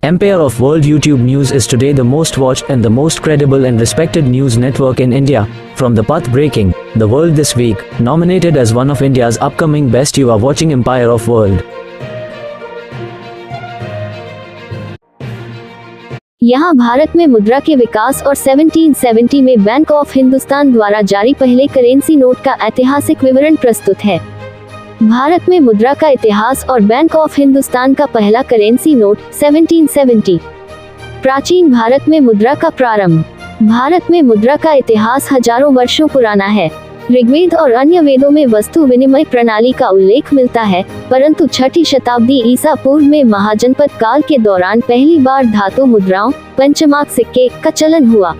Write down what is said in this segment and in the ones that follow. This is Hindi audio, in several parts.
Empire of World YouTube News is today the most watched and the most credible and respected news network in India. From the path breaking, The World This Week, nominated as one of India's upcoming best, you are watching Empire of World. यहाँ भारत में मुद्रा के विकास और 1770 में बैंक ऑफ हिंदुस्तान द्वारा जारी पहले करेंसी नोट का ऐतिहासिक विवरण प्रस्तुत है। भारत में मुद्रा का इतिहास और बैंक ऑफ हिंदुस्तान का पहला करेंसी नोट 1770। प्राचीन भारत में मुद्रा का प्रारंभ। भारत में मुद्रा का इतिहास हजारों वर्षों पुराना है। ऋग्वेद और अन्य वेदों में वस्तु विनिमय प्रणाली का उल्लेख मिलता है, परंतु 6ठी शताब्दी ईसा पूर्व में महाजनपद काल के दौरान पहली बार धातु मुद्राओं, पंचमांक सिक्के का चलन हुआ।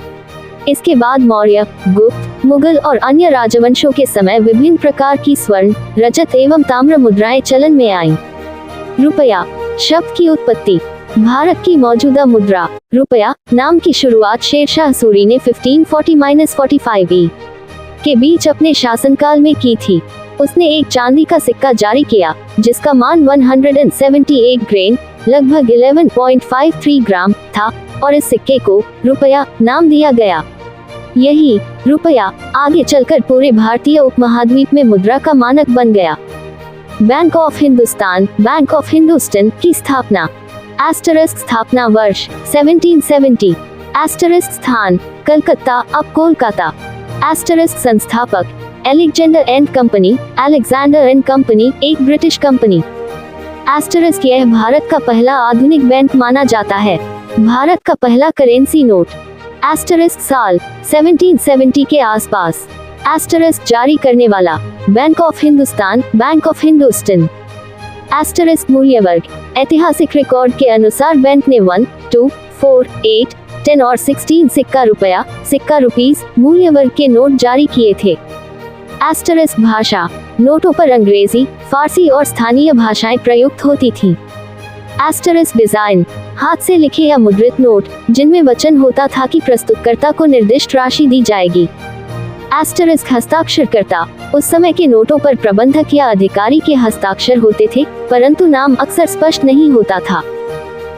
इसके बाद मौर्य, गुप्त, मुगल और अन्य राजवंशों के समय विभिन्न प्रकार की स्वर्ण, रजत एवं ताम्र मुद्राएं चलन में आईं। रुपया शब्द की उत्पत्ति। भारत की मौजूदा मुद्रा रुपया नाम की शुरुआत शेरशाह सूरी ने 1540-45 ई के बीच अपने शासनकाल में की थी। उसने एक चांदी का सिक्का जारी किया जिसका मान 178 ग्रेन लगभग 11.53 ग्राम था और इस सिक्के को रुपया नाम दिया गया। यही रुपया आगे चलकर पूरे भारतीय उपमहाद्वीप में मुद्रा का मानक बन गया। Bank of Hindustan, bank of Hindustan की स्थापना। एस्टरिस्क स्थापना वर्ष 1770। एस्टरिस्क स्थान कलकत्ता, अब कोलकाता। एस्टरिस्क संस्थापक Alexander and company, Alexander and company एक ब्रिटिश कंपनी। एस्टरिस्क यह भारत का पहला आधुनिक बैंक माना जाता है। भारत का पहला करेंसी नोट। एस्टरिस्क साल 1770 के आसपास। एस्टरिस्क जारी करने वाला bank of Hindustan, bank of Hindustan. Asterisk मूल्य वर्ग। ऐतिहासिक रिकॉर्ड के अनुसार बैंक ने 1, 2, 4, 8, 10 और 16 सिक्का रुपया, सिक्का रुपीस मूल्य वर्ग के नोट जारी किए थे। एस्टरिस्क भाषा। नोटों पर अंग्रेजी, फारसी और स्थानीय भाषाएं प्रयुक्त होती थीं। Asterisk design. हाथ से लिखे या मुद्रित नोट जिनमें वचन होता था कि प्रस्तुतकर्ता को निर्दिष्ट राशि दी जाएगी। एस्टरिस्क हस्ताक्षरकर्ता। उस समय के नोटों पर प्रबंधक या अधिकारी के हस्ताक्षर होते थे, परंतु नाम अक्सर स्पष्ट नहीं होता था।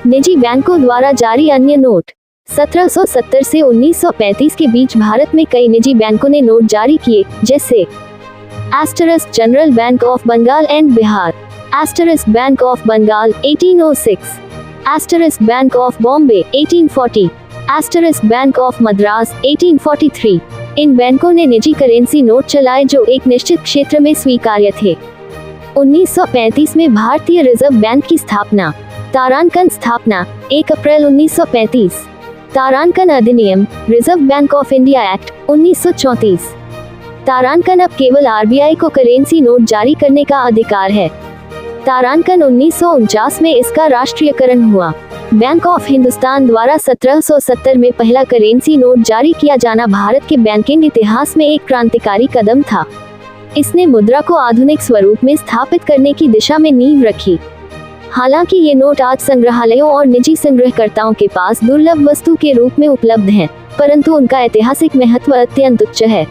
निजी बैंकों द्वारा जारी अन्य नोट। 1770 से 1935 के बीच भारत में कई निजी बैंकों ने नोट जारी किए, जैसे asterisk general bank of Bengal and Bihar, asterisk bank of Bengal 1806, asterisk bank of Bombay 1840, asterisk bank of Madras 1843। इन बैंकों ने निजी करेंसी नोट चलाए जो एक निश्चित क्षेत्र में स्वीकार्य थे। 1935 में भारतीय रिजर्व बैंक की स्थापना। तारांकन स्थापना 1 अप्रैल 1935। तारांकन अधिनियम, reserve bank of India act 1934। तारांकन अब केवल आरबीआई को करेंसी नोट जारी करने का अधिकार है। तारांकन 1949 में इसका राष्ट्रीयकरण हुआ। बैंक ऑफ हिंदुस्तान द्वारा 1770 में पहला करेंसी नोट जारी किया जाना भारत के बैंकिंग इतिहास में एक क्रांतिकारी कदम था। इसने मुद्रा को आधुनिक स्वरूप में स्थापित करने की दिशा में नींव रखी। हालांकि ये नोट आज संग्रहालयों और निजी संग्रहकर्ताओं के पास दुर्लभ वस्तु के रूप में उपलब्ध हैं, परंतु उनका ऐतिहासिक महत्व अत्यंत उच्च है।